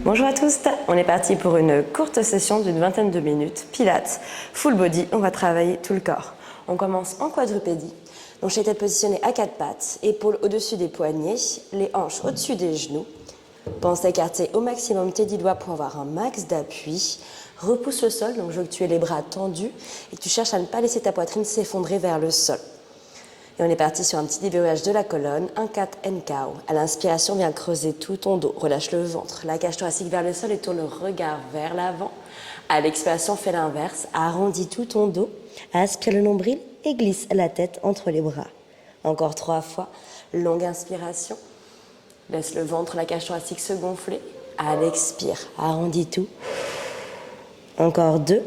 Bonjour à tous, on est parti pour une courte session d'une vingtaine de minutes, pilates, full body, on va travailler tout le corps. On commence en quadrupédie, donc j'ai été positionnée à quatre pattes, épaules au-dessus des poignets, les hanches au-dessus des genoux. Pense à écarter au maximum tes 10 doigts pour avoir un max d'appui. Repousse le sol, donc je veux que tu aies les bras tendus et que tu cherches à ne pas laisser ta poitrine s'effondrer vers le sol. Et on est parti sur un petit déverrouillage de la colonne, un cat and cow. À l'inspiration, viens creuser tout ton dos, relâche le ventre, la cage thoracique vers le sol et tourne le regard vers l'avant. À l'expiration, fais l'inverse, arrondis tout ton dos, aspire le nombril et glisse la tête entre les bras. Encore 3 fois, longue inspiration. Laisse le ventre, la cage thoracique se gonfler. À l'expire, arrondis tout. Encore 2.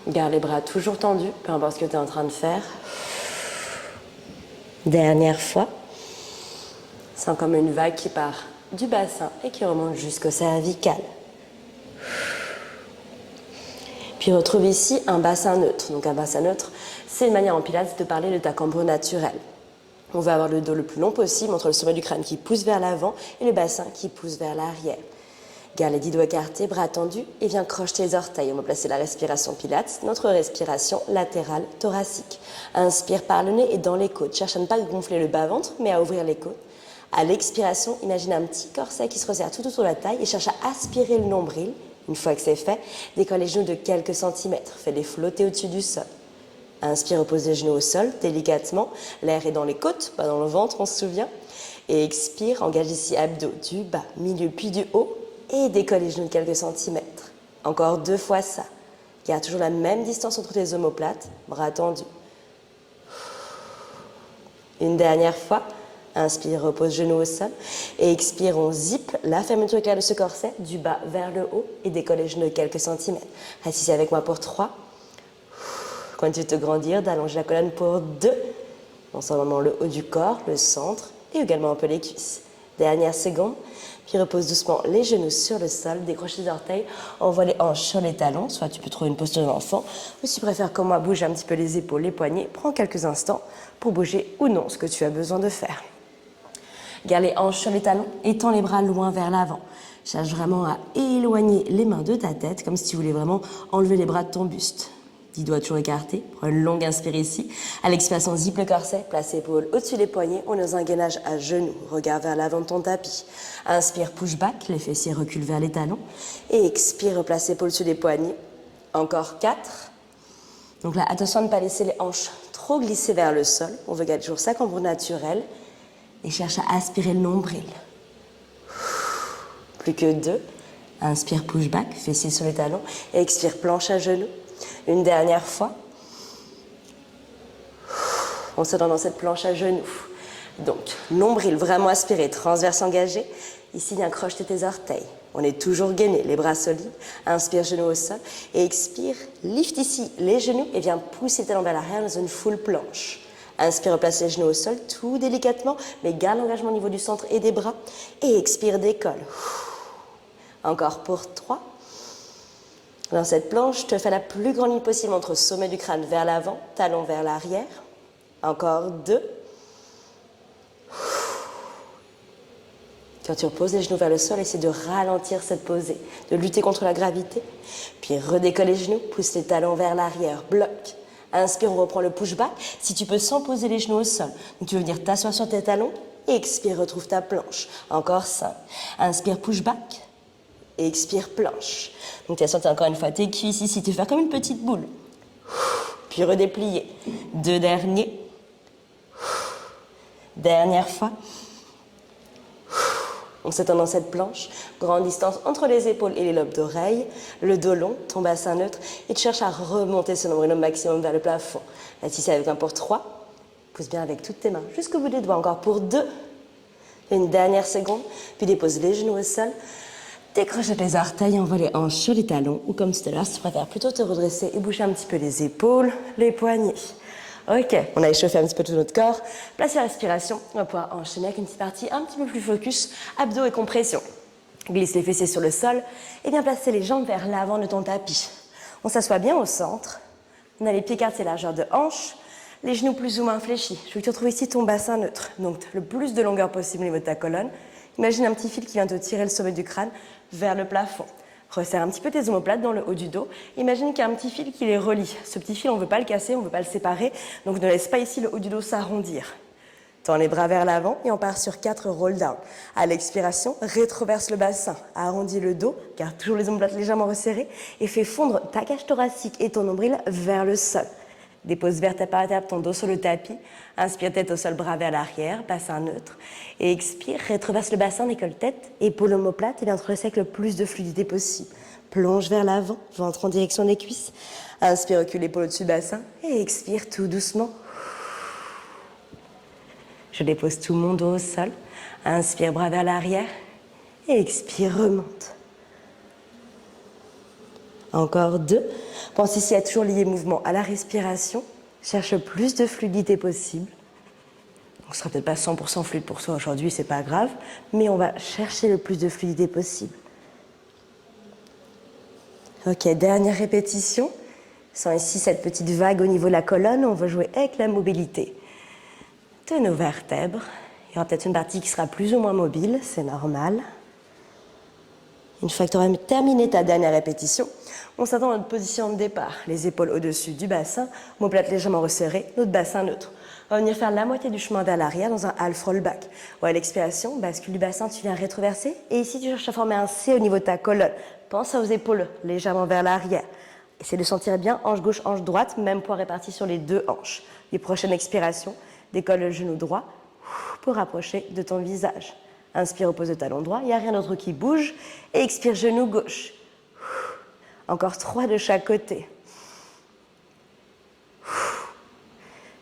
Garde les bras toujours tendus, peu importe ce que tu es en train de faire. Dernière fois. Sens comme une vague qui part du bassin et qui remonte jusqu'au cervical. Puis retrouve ici un bassin neutre. Donc un bassin neutre, c'est une manière en pilates de parler de ta cambrure naturelle. On va avoir le dos le plus long possible entre le sommet du crâne qui pousse vers l'avant et le bassin qui pousse vers l'arrière. Garde les 10 doigts écartés, bras tendus et viens crocheter les orteils. On va placer la respiration pilates, notre respiration latérale thoracique. Inspire par le nez et dans les côtes. Cherche à ne pas gonfler le bas-ventre, mais à ouvrir les côtes. À l'expiration, imagine un petit corset qui se resserre tout autour de la taille et cherche à aspirer le nombril. Une fois que c'est fait, décolle les genoux de quelques centimètres. Fais-les flotter au-dessus du sol. Inspire, repose les genoux au sol, délicatement. L'air est dans les côtes, pas dans le ventre, on se souvient. Et expire, engage ici abdos du bas, milieu puis du haut. Et décolle les genoux de quelques centimètres. Encore 2 fois ça. Garde toujours la même distance entre tes omoplates, bras tendus. Une dernière fois. Inspire, repose genoux au sol. Et expire, on zip la fermeture éclair de ce corset du bas vers le haut et décolle les genoux de quelques centimètres. Reste ici avec moi pour 3. Continue de te grandir, d'allonger la colonne pour 2. On sent vraiment le haut du corps, le centre et également un peu les cuisses. Dernière seconde. Puis repose doucement les genoux sur le sol, décroche les orteils, envoie les hanches sur les talons, soit tu peux trouver une posture d'enfant, ou si tu préfères comme moi, bouger un petit peu les épaules, les poignets, prends quelques instants pour bouger ou non ce que tu as besoin de faire. Garde les hanches sur les talons, étends les bras loin vers l'avant. Cherche vraiment à éloigner les mains de ta tête, comme si tu voulais vraiment enlever les bras de ton buste. 10 doigts toujours écartés, prends une longue inspire ici. À l'expiration, zip le corset, place l'épaule au-dessus des poignets, on est dans un gainage à genoux. Regarde vers l'avant de ton tapis. Inspire, push back, les fessiers reculent vers les talons. Et expire, replace l'épaule au-dessus des poignets. Encore 4. Donc là, attention à ne pas laisser les hanches trop glisser vers le sol. On veut garder toujours sa cambrure naturelle. Et cherche à aspirer le nombril. Plus que 2. Inspire, push back, fessiers sur les talons. Et expire, planche à genoux. Une dernière fois. On se donne dans cette planche à genoux. Donc, nombril vraiment aspiré, transverse engagé. Ici, viens crocheter tes orteils. On est toujours gainé, les bras solides. Inspire, genoux au sol. Et expire, lift ici les genoux et viens pousser tes talons vers l'arrière dans une full planche. Inspire, replace les genoux au sol, tout délicatement, mais garde l'engagement au niveau du centre et des bras. Et expire, décolle. Encore pour 3. Dans cette planche, te fais la plus grande ligne possible entre sommet du crâne vers l'avant, talon vers l'arrière. Encore 2. Quand tu reposes les genoux vers le sol, essaie de ralentir cette posée, de lutter contre la gravité. Puis redécolle les genoux, pousse les talons vers l'arrière, bloque. Inspire, on reprend le push-back. Si tu peux sans poser les genoux au sol. Donc tu veux venir t'asseoir sur tes talons. Expire, retrouve ta planche. Encore 5. Inspire, push-back. Et expire, planche. Donc tu as senti encore une fois tes cuisses ici, tu fais comme une petite boule. Puis redéplier. 2 derniers. Dernière fois. On s'étend dans cette planche. Grande distance entre les épaules et les lobes d'oreilles. Le dos long, ton bassin neutre. Et tu cherches à remonter ce nombril au maximum vers le plafond. Là, si c'est avec un pour 3. Pousse bien avec toutes tes mains jusqu'au bout des doigts. Encore pour 2. Une dernière seconde. Puis dépose les genoux au sol. Décroche les orteils, envoie les hanches sur les talons ou comme tout à l'heure, si tu préfères plutôt te redresser et bouger un petit peu les épaules, les poignets. Ok, on a échauffé un petit peu tout notre corps. Place la respiration, on va pouvoir enchaîner avec une petite partie un petit peu plus focus, abdos et compression. Glisse les fessiers sur le sol et bien placer les jambes vers l'avant de ton tapis. On s'assoit bien au centre. On a les pieds quartiers largeur de hanche, les genoux plus ou moins fléchis. Je veux que tu retrouves ici ton bassin neutre. Donc le plus de longueur possible au niveau de ta colonne Imagine un petit fil qui vient te tirer le sommet du crâne vers le plafond. Resserre un petit peu tes omoplates dans le haut du dos. Imagine qu'il y a un petit fil qui les relie. Ce petit fil, on ne veut pas le casser, on ne veut pas le séparer, donc ne laisse pas ici le haut du dos s'arrondir. Tends les bras vers l'avant et on part sur 4 roll down. À l'expiration, rétroverse le bassin, arrondis le dos, garde toujours les omoplates légèrement resserrées et fais fondre ta cage thoracique et ton nombril vers le sol. Dépose vertèbre par vertèbre ton dos sur le tapis. Inspire tête au sol, bras vers l'arrière, bassin neutre. Et expire, rétroverse le bassin, décolle tête, épaule omoplate et viens te relâcher avec le plus de fluidité possible. Plonge vers l'avant, ventre en direction des cuisses. Inspire, recule l'épaule au-dessus du bassin et expire tout doucement. Je dépose tout mon dos au sol. Inspire, bras vers l'arrière et expire, remonte. Encore 2. Pense ici à toujours lier mouvement à la respiration. Cherche le plus de fluidité possible. Donc, ce ne sera peut-être pas 100% fluide pour toi aujourd'hui, c'est pas grave, mais on va chercher le plus de fluidité possible. Ok, dernière répétition. Sans ici cette petite vague au niveau de la colonne, on va jouer avec la mobilité de nos vertèbres. Il y aura peut-être une partie qui sera plus ou moins mobile, c'est normal. Une fois que tu auras terminé ta dernière répétition, on s'attend à notre position de départ. Les épaules au-dessus du bassin, omoplate légèrement resserrée, notre bassin neutre. On va venir faire la moitié du chemin vers l'arrière dans un half roll back. Ou à l'expiration, bascule du bassin, tu viens rétroverser. Et ici, tu cherches à former un C au niveau de ta colonne. Pense aux épaules légèrement vers l'arrière. Essaye de sentir bien hanche gauche, hanche droite, même poids réparti sur les 2 hanches. Les prochaines expirations, décolle le genou droit pour rapprocher de ton visage. Inspire, oppose le talon droit, il n'y a rien d'autre qui bouge. Et expire, genou gauche. Encore 3 de chaque côté.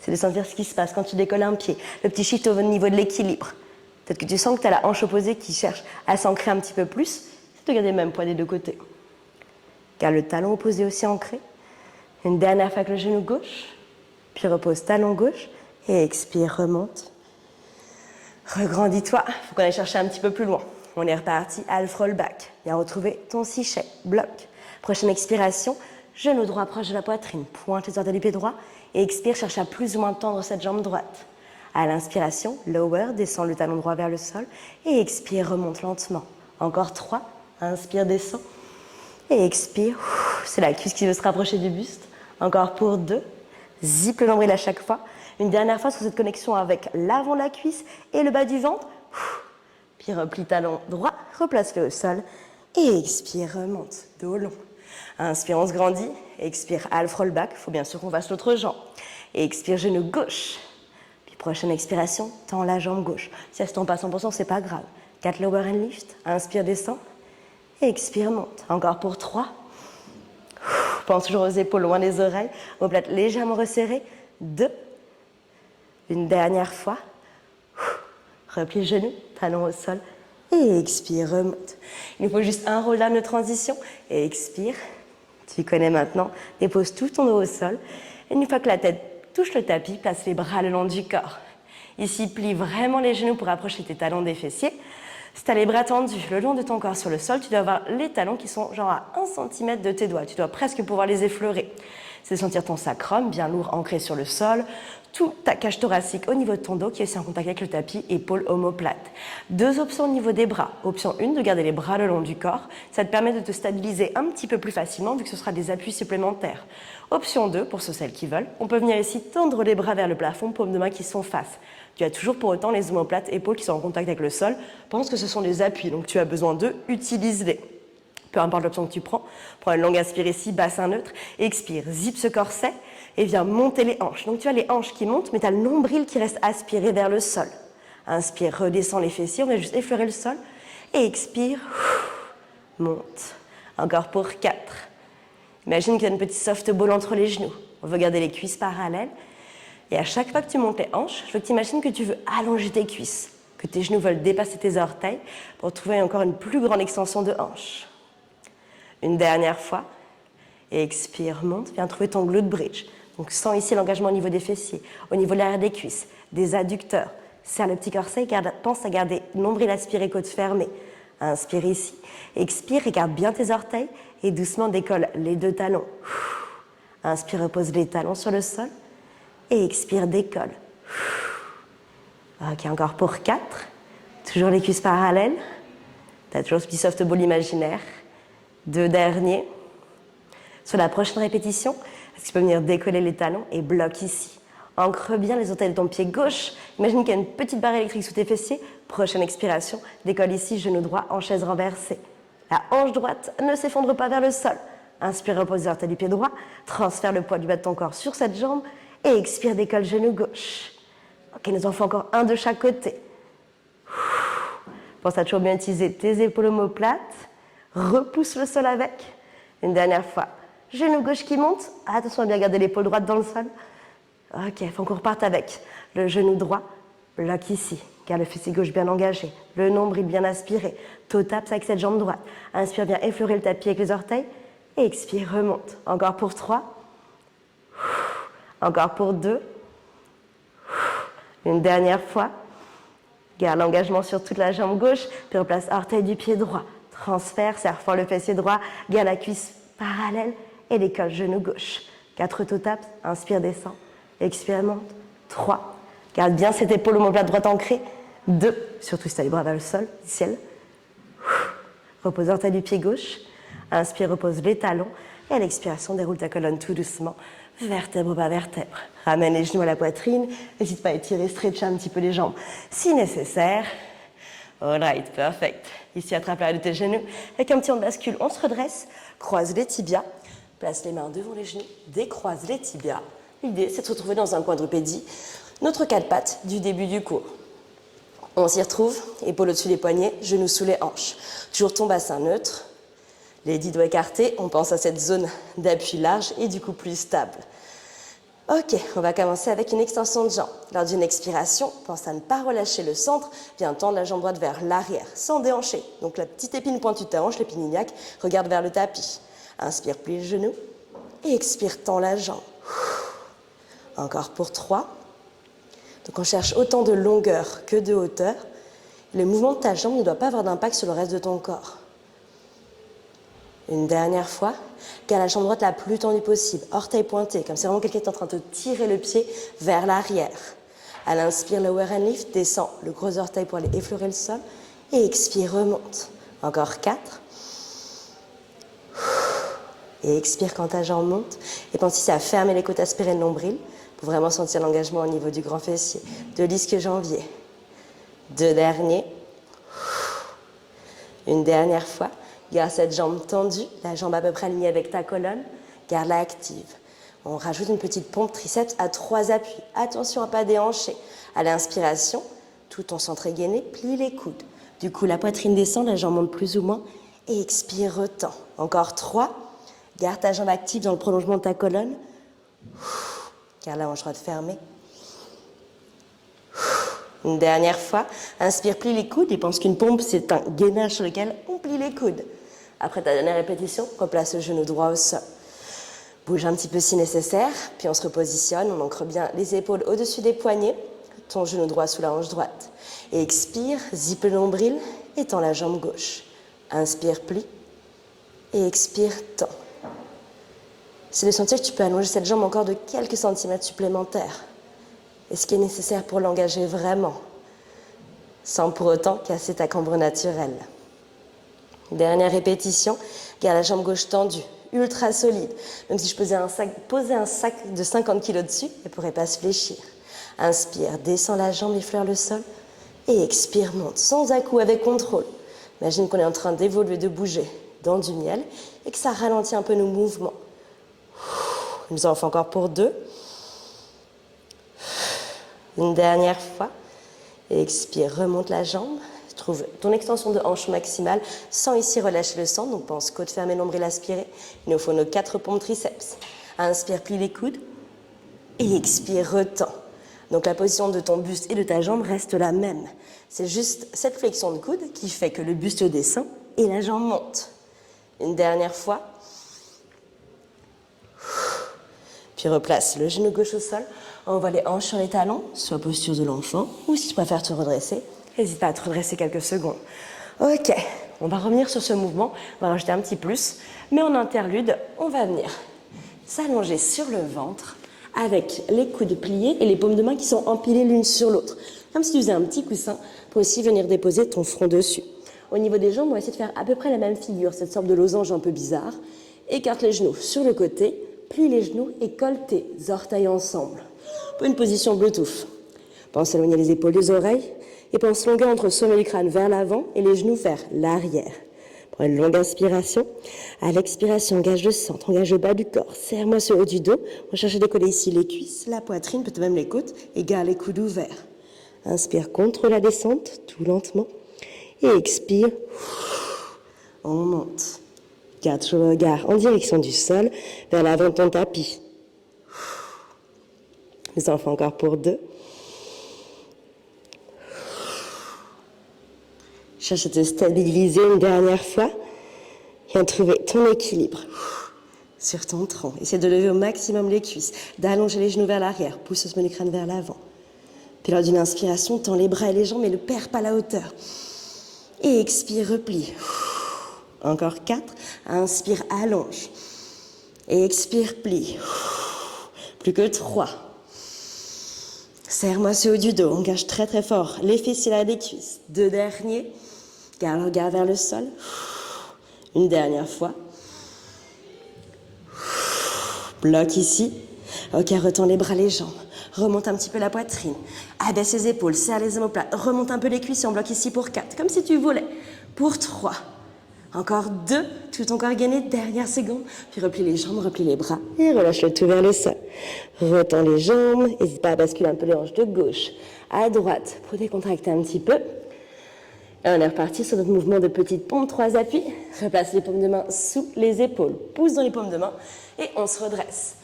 C'est de sentir ce qui se passe quand tu décolles un pied. Le petit shift au niveau de l'équilibre. Peut-être que tu sens que tu as la hanche opposée qui cherche à s'ancrer un petit peu plus. C'est de garder le même poids des 2 côtés. Garde le talon opposé aussi ancré. Une dernière fois avec le genou gauche. Puis repose talon gauche. Et expire, remonte. Regrandis-toi, il faut qu'on aille chercher un petit peu plus loin. On est reparti, half roll back. Viens retrouver ton sichet, bloc. Prochaine expiration, genou droit proche de la poitrine, pointe les orteils du pied droit et expire, cherche à plus ou moins tendre cette jambe droite. À l'inspiration, lower, descend le talon droit vers le sol et expire, remonte lentement. Encore 3, inspire, descend et expire. C'est la cuisse qui veut se rapprocher du buste. Encore pour 2, zip le nombril à chaque fois. Une dernière fois sur cette connexion avec l'avant de la cuisse et le bas du ventre. Puis replie talon droit, replace-le au sol. Et expire, remonte, dos long. Inspire, on se grandit. Expire, half roll back. Il faut bien sûr qu'on fasse l'autre jambe. Et expire, genou gauche. Puis prochaine expiration, tends la jambe gauche. Si elle ne se tend pas à 100%, c'est pas grave. 4 lower and lift. Inspire, descend. Et expire, monte. Encore pour 3. Pense toujours aux épaules loin des oreilles. Omoplate légèrement resserrée. 2. Une dernière fois. Replie le genou, talon au sol. Et expire, remonte. Il nous faut juste un roll down de transition. Et expire. Tu connais maintenant. Dépose tout ton dos au sol. Et une fois que la tête touche le tapis, place les bras le long du corps. Ici, plie vraiment les genoux pour approcher tes talons des fessiers. Si tu as les bras tendus le long de ton corps sur le sol, tu dois avoir les talons qui sont genre à 1 cm de tes doigts. Tu dois presque pouvoir les effleurer. C'est de sentir ton sacrum bien lourd ancré sur le sol, toute ta cage thoracique au niveau de ton dos qui est aussi en contact avec le tapis, épaule omoplate. 2 options au niveau des bras. Option 1, de garder les bras le long du corps. Ça te permet de te stabiliser un petit peu plus facilement vu que ce sera des appuis supplémentaires. Option 2, pour celles qui veulent, on peut venir ici tendre les bras vers le plafond, paumes de main qui sont face. Tu as toujours pour autant les omoplates, épaules qui sont en contact avec le sol. Pense que ce sont des appuis, donc tu as besoin d'eux, utilise-les. Peu importe l'option que tu prends, prends une longue inspire ici, bassin neutre, expire, zip ce corset et viens monter les hanches. Donc tu as les hanches qui montent, mais tu as le nombril qui reste aspiré vers le sol. Inspire, redescend les fessiers, on va juste effleurer le sol et expire, monte. Encore pour 4. Imagine qu'il y a une petite soft ball entre les genoux. On veut garder les cuisses parallèles. Et à chaque fois que tu montes les hanches, je veux que tu imagines que tu veux allonger tes cuisses, que tes genoux veulent dépasser tes orteils pour trouver encore une plus grande extension de hanche. Une dernière fois. Et expire, monte. Viens trouver ton glute bridge. Donc sens ici l'engagement au niveau des fessiers, au niveau de l'arrière des cuisses, des adducteurs. Serre le petit corset et pense à garder nombril aspiré, côte fermée. Inspire ici. Expire et garde bien tes orteils et doucement décolle les 2 talons. Inspire, repose les talons sur le sol. Et expire, décolle. Ok, encore pour 4. Toujours les cuisses parallèles. Tu as toujours ce petit soft ball imaginaire. 2 derniers. Sur la prochaine répétition, est-ce que tu peux venir décoller les talons et bloque ici. Ancre bien les orteils de ton pied gauche. Imagine qu'il y a une petite barre électrique sous tes fessiers. Prochaine expiration, décolle ici, genou droit en chaise renversée. La hanche droite ne s'effondre pas vers le sol. Inspire, repose les orteils du pied droit. Transfère le poids du bas de ton corps sur cette jambe. Et expire, décolle genou gauche. Ok, nous en faisons encore un de chaque côté. Pense à toujours bien utiliser tes épaules omoplates. Repousse le sol avec. Une dernière fois. Genou gauche qui monte. Attention à bien garder l'épaule droite dans le sol. Ok, il faut qu'on reparte avec le genou droit. Bloque ici. Garde le fessier gauche bien engagé. Le nombril bien aspiré. Toe taps avec cette jambe droite. Inspire bien, effleurer le tapis avec les orteils. Et expire, remonte. Encore pour 3. Encore pour 2. Une dernière fois. Garde l'engagement sur toute la jambe gauche. Puis replace orteil du pied droit. Transfert, serre fort le fessier droit. Garde la cuisse parallèle. Et décolle genou gauche. 4 toe taps. Inspire, descend. Expire, monte. 3. Garde bien cette épaule omoplate droite ancrée. 2. Surtout si tu as les bras vers le sol, ciel. Repose orteil du pied gauche. Inspire, repose les talons. Et à l'expiration, déroule ta colonne tout doucement. Vertèbre par vertèbre. Ramène les genoux à la poitrine. N'hésite pas à étirer, stretcher un petit peu les jambes si nécessaire. All right, perfect. Ici, attrape l'arrière de tes genoux. Avec un petit on bascule, on se redresse. Croise les tibias. Place les mains devant les genoux. Décroise les tibias. L'idée, c'est de se retrouver dans un quadrupédie. Notre 4 pattes du début du cours. On s'y retrouve, épaules au-dessus des poignets, genoux sous les hanches. Toujours ton bassin neutre. Les 10 doigts écartés, on pense à cette zone d'appui large et du coup plus stable. Ok, on va commencer avec une extension de jambe. Lors d'une expiration, pense à ne pas relâcher le centre, viens tendre la jambe droite vers l'arrière, sans déhancher. Donc la petite épine pointue de ta hanche, l'épine iliaque, regarde vers le tapis. Inspire, plie le genou et expire, tends la jambe. Encore pour 3. Donc on cherche autant de longueur que de hauteur. Le mouvement de ta jambe ne doit pas avoir d'impact sur le reste de ton corps. Une dernière fois. Garde la jambe droite la plus tendue possible, orteil pointé, comme si vraiment quelqu'un est en train de tirer le pied vers l'arrière. À l'inspire, lower and lift, descend le gros orteil pour aller effleurer le sol. Et expire, remonte. Encore 4. Et expire quand ta jambe monte. Et pense ici à fermer les côtes, aspirer le nombril, pour vraiment sentir l'engagement au niveau du grand fessier. 2 l'isque janvier. 2 derniers. Une dernière fois. Garde cette jambe tendue, la jambe à peu près alignée avec ta colonne. Garde-la active. On rajoute une petite pompe triceps à 3 appuis. Attention à ne pas déhancher. À l'inspiration, tout en centre gainé, plie les coudes. Du coup, la poitrine descend, la jambe monte plus ou moins. Et expire, retends. Encore 3. Garde ta jambe active dans le prolongement de ta colonne. Garde la hanche droite fermée. Une dernière fois. Inspire, plie les coudes et pense qu'une pompe, c'est un gainage sur lequel on plie les coudes. Après ta dernière répétition, replace le genou droit au sol. Bouge un petit peu si nécessaire, puis on se repositionne, on ancre bien les épaules au-dessus des poignets, ton genou droit sous la hanche droite. Et expire, zippe le nombril et tends la jambe gauche. Inspire, plie et expire, tends. C'est de sentir que tu peux allonger cette jambe encore de quelques centimètres supplémentaires. Et ce qui est nécessaire pour l'engager vraiment, sans pour autant casser ta cambre naturelle. Dernière répétition, garde la jambe gauche tendue, ultra solide. Donc si je posais un sac de 50 kg dessus, elle ne pourrait pas se fléchir. Inspire, descends la jambe, effleure le sol. Et expire, monte, sans à-coups, avec contrôle. Imagine qu'on est en train d'évoluer, de bouger dans du miel et que ça ralentit un peu nos mouvements. Nous en fait encore pour 2. Une dernière fois. Et expire, remonte la jambe. Trouve ton extension de hanche maximale sans ici relâcher le centre. Donc pense côte fermée, nombril aspiré. Il nous faut nos 4 pompes triceps. Inspire, plie les coudes. Et expire, retends. Donc la position de ton buste et de ta jambe reste la même. C'est juste cette flexion de coude qui fait que le buste descend et la jambe monte. Une dernière fois. Puis replace le genou gauche au sol. On va les hanches sur les talons, soit posture de l'enfant, ou si tu préfères te redresser, n'hésite pas à te redresser quelques secondes. Ok, on va revenir sur ce mouvement, on va rajouter un petit plus, mais en interlude, on va venir s'allonger sur le ventre avec les coudes pliés et les paumes de main qui sont empilées l'une sur l'autre. Comme si tu faisais un petit coussin pour peut aussi venir déposer ton front dessus. Au niveau des jambes, on va essayer de faire à peu près la même figure, cette sorte de losange un peu bizarre. Écarte les genoux sur le côté, plie les genoux et colle tes orteils ensemble. Pour une position Bluetooth. Pense éloigner les épaules des oreilles et pense longueur entre le sommet du crâne vers l'avant et les genoux vers l'arrière. Prends une longue inspiration. À l'expiration, engage le centre, engage le bas du corps. Serre-moi sur le haut du dos. On va chercher à décoller ici les cuisses, la poitrine, peut-être même les côtes, et garde les coudes ouverts. Inspire contre la descente, tout lentement. Et expire. On monte. Garde toujours le regard en direction du sol, vers l'avant de ton tapis. Nous en faisons encore pour 2. Cherche à te stabiliser une dernière fois et à trouver ton équilibre sur ton tronc. Essaie de lever au maximum les cuisses, d'allonger les genoux vers l'arrière, pousse le sommet du crâne vers l'avant. Puis lors d'une inspiration, tends les bras et les jambes mais ne perds pas la hauteur. Et expire, replie. Encore 4. Inspire, allonge. Et expire, plie. Plus que 3. Serre-moi ce haut du dos. Engage très très fort les fessiers là des cuisses. 2 derniers. Garde le regard vers le sol. Une dernière fois. Bloque ici. Ok, retends les bras, les jambes. Remonte un petit peu la poitrine. Abaisse les épaules, serre les omoplates. Remonte un peu les cuisses et on bloque ici pour 4. Comme si tu volais. Pour 3. Encore 2. Tout ton corps gainé. Dernière seconde. Puis replie les jambes, replie les bras. Et relâche le tout vers le sol. Retends les jambes. N'hésite pas à basculer un peu les hanches de gauche à droite pour décontracter un petit peu. Et on est reparti sur notre mouvement de petite pompe. 3 appuis. Replace les paumes de main sous les épaules. Pousse dans les paumes de main. Et on se redresse.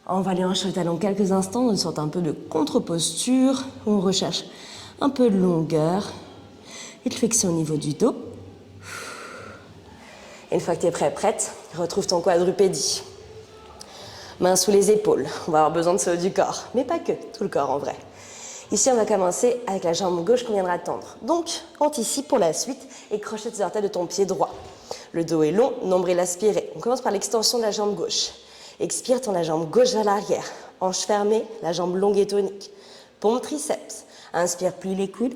On va aller en le talon quelques instants, une sorte un peu de contre-posture, où on recherche un peu de longueur et de flexion au niveau du dos. Et une fois que tu es prête, retrouve ton quadrupédie. Mains sous les épaules, on va avoir besoin de ce haut du corps, mais pas que, tout le corps en vrai. Ici, on va commencer avec la jambe gauche qu'on viendra tendre. Donc, anticipe pour la suite et crochet tes orteils de ton pied droit. Le dos est long, nombril aspiré. On commence par l'extension de la jambe gauche. Expire, tends la jambe gauche vers l'arrière. Hanche fermée, la jambe longue et tonique. Pompe triceps. Inspire, plie les coudes.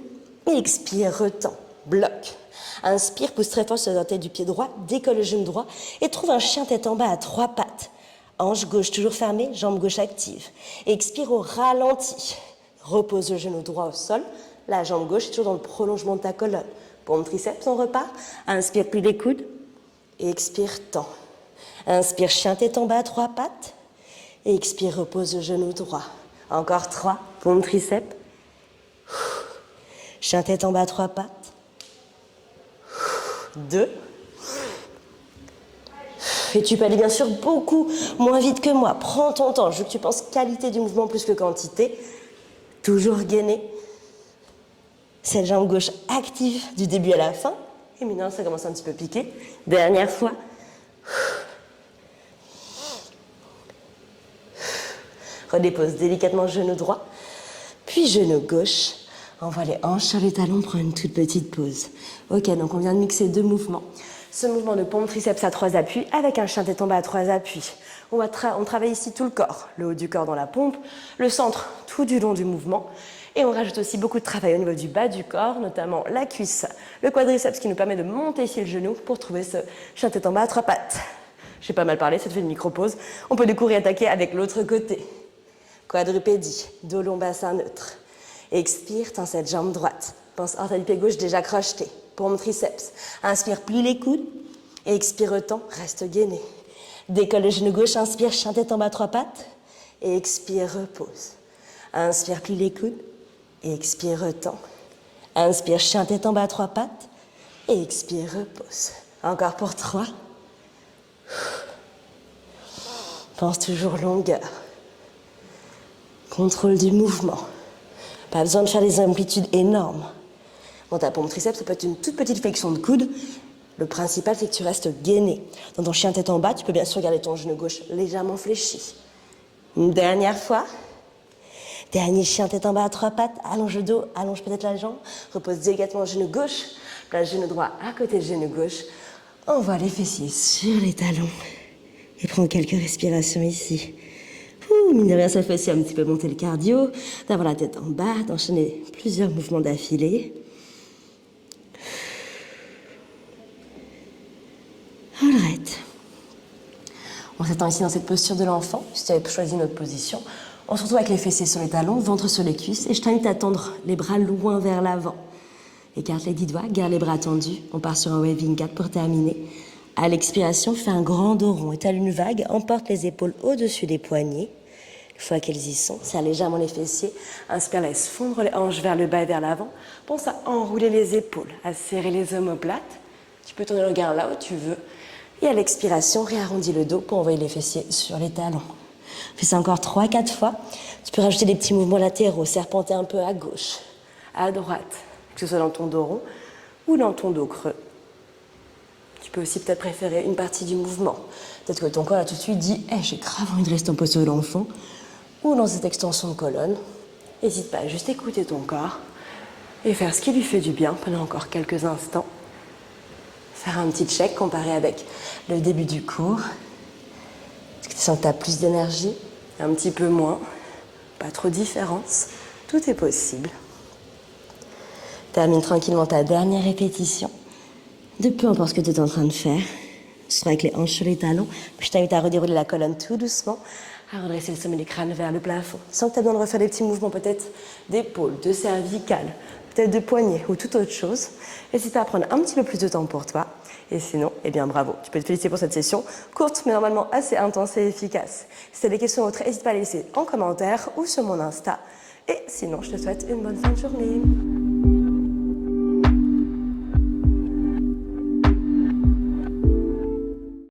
Et expire, retends. Bloque. Inspire, pousse très fort sur les orteils du pied droit. Décolle le genou droit. Et trouve un chien tête en bas à 3 pattes. Hanche gauche toujours fermée, jambe gauche active. Expire au ralenti. Repose le genou droit au sol. La jambe gauche est toujours dans le prolongement de ta colonne. Pompe triceps, on repart. Inspire, plie les coudes. Et expire, tends. Inspire, chien tête en bas à 3 pattes. Et expire, repose le genou droit. Encore 3, pompe triceps. Chien tête en bas à 3 pattes. 2. Et tu peux aller bien sûr beaucoup moins vite que moi. Prends ton temps. Je veux que tu penses qualité du mouvement plus que quantité. Toujours gainer. Cette jambe gauche active du début à la fin. Et maintenant, ça commence un petit peu piquer. Dernière fois. Redépose délicatement genou droit, puis genou gauche. Envoie les hanches sur les talons, prends une toute petite pause. Ok, donc on vient de mixer 2 mouvements. Ce mouvement de pompe triceps à 3 appuis avec un chien tête en bas à 3 appuis. On travaille ici tout le corps, le haut du corps dans la pompe, le centre tout du long du mouvement. Et on rajoute aussi beaucoup de travail au niveau du bas du corps, notamment la cuisse, le quadriceps qui nous permet de monter ici le genou pour trouver ce chien tête en bas à 3 pattes. J'ai pas mal parlé, ça te fait une micro-pause. On peut du coup réattaquer avec l'autre côté. Quadrupédie, dos long, bassin neutre. Expire, tends cette jambe droite. Pense orteil du pied gauche déjà crocheté. Pompe triceps. Inspire, plie les coudes. Et expire, retends, reste gainé. Décolle le genou gauche, inspire, chien tête en bas, 3 pattes. Et expire, repose. Inspire, plie les coudes. Et expire, retends. Inspire, chien tête en bas, 3 pattes. Et expire, repose. Encore pour 3. Pense toujours longueur. Contrôle du mouvement. Pas besoin de faire des amplitudes énormes. Dans ta pompe triceps, ça peut être une toute petite flexion de coude. Le principal, c'est que tu restes gainé. Dans ton chien tête en bas, tu peux bien sûr garder ton genou gauche légèrement fléchi. Une dernière fois. Dernier chien tête en bas à 3 pattes. Allonge le dos, allonge peut-être la jambe. Repose délicatement le genou gauche. Place genou droit à côté du genou gauche. Envoie les fessiers sur les talons. Et prends quelques respirations ici. Mine de rien, ça fait aussi un petit peu monter le cardio, d'avoir la tête en bas, d'enchaîner plusieurs mouvements d'affilée. En s'étant ici dans cette posture de l'enfant, si tu avais choisi notre position, on se retrouve avec les fessiers sur les talons, ventre sur les cuisses, et je t'invite à tendre les bras loin vers l'avant. Écarte les 10 doigts, garde les bras tendus. On part sur un waving 4 pour terminer. À l'expiration, fais un grand dos rond. Étale une vague, emporte les épaules au-dessus des poignets. Une fois qu'elles y sont, serre légèrement les fessiers. Inspire, laisse fondre les hanches vers le bas et vers l'avant. Pense à enrouler les épaules, à serrer les omoplates. Tu peux tourner le regard là où tu veux. Et à l'expiration, réarrondis le dos pour envoyer les fessiers sur les talons. Fais ça encore 3-4 fois. Tu peux rajouter des petits mouvements latéraux, serpenter un peu à gauche, à droite, que ce soit dans ton dos rond ou dans ton dos creux. Tu peux aussi peut-être préférer une partie du mouvement. Peut-être que ton corps a tout de suite dit hey, j'ai grave envie de rester en posture de l'enfant ou dans cette extension de colonne. N'hésite pas à juste écouter ton corps et faire ce qui lui fait du bien pendant encore quelques instants. Faire un petit check comparé avec le début du cours. Est-ce que tu sens que tu as plus d'énergie, un petit peu moins, pas trop de différence. Tout est possible. Termine tranquillement ta dernière répétition. De peu importe ce que tu es en train de faire. Tu seras avec les hanches sur les talons. Puis je t'invite à redérouler la colonne tout doucement, à redresser le sommet du crâne vers le plafond. Sans que tu aies besoin de refaire des petits mouvements peut-être d'épaule, de cervicale, peut-être de poignet ou toute autre chose. N'hésite pas à prendre un petit peu plus de temps pour toi. Et sinon, eh bien bravo. Tu peux te féliciter pour cette session courte mais normalement assez intense et efficace. Si tu as des questions ou autres, n'hésite pas à les laisser en commentaire ou sur mon Insta. Et sinon, je te souhaite une bonne fin de journée.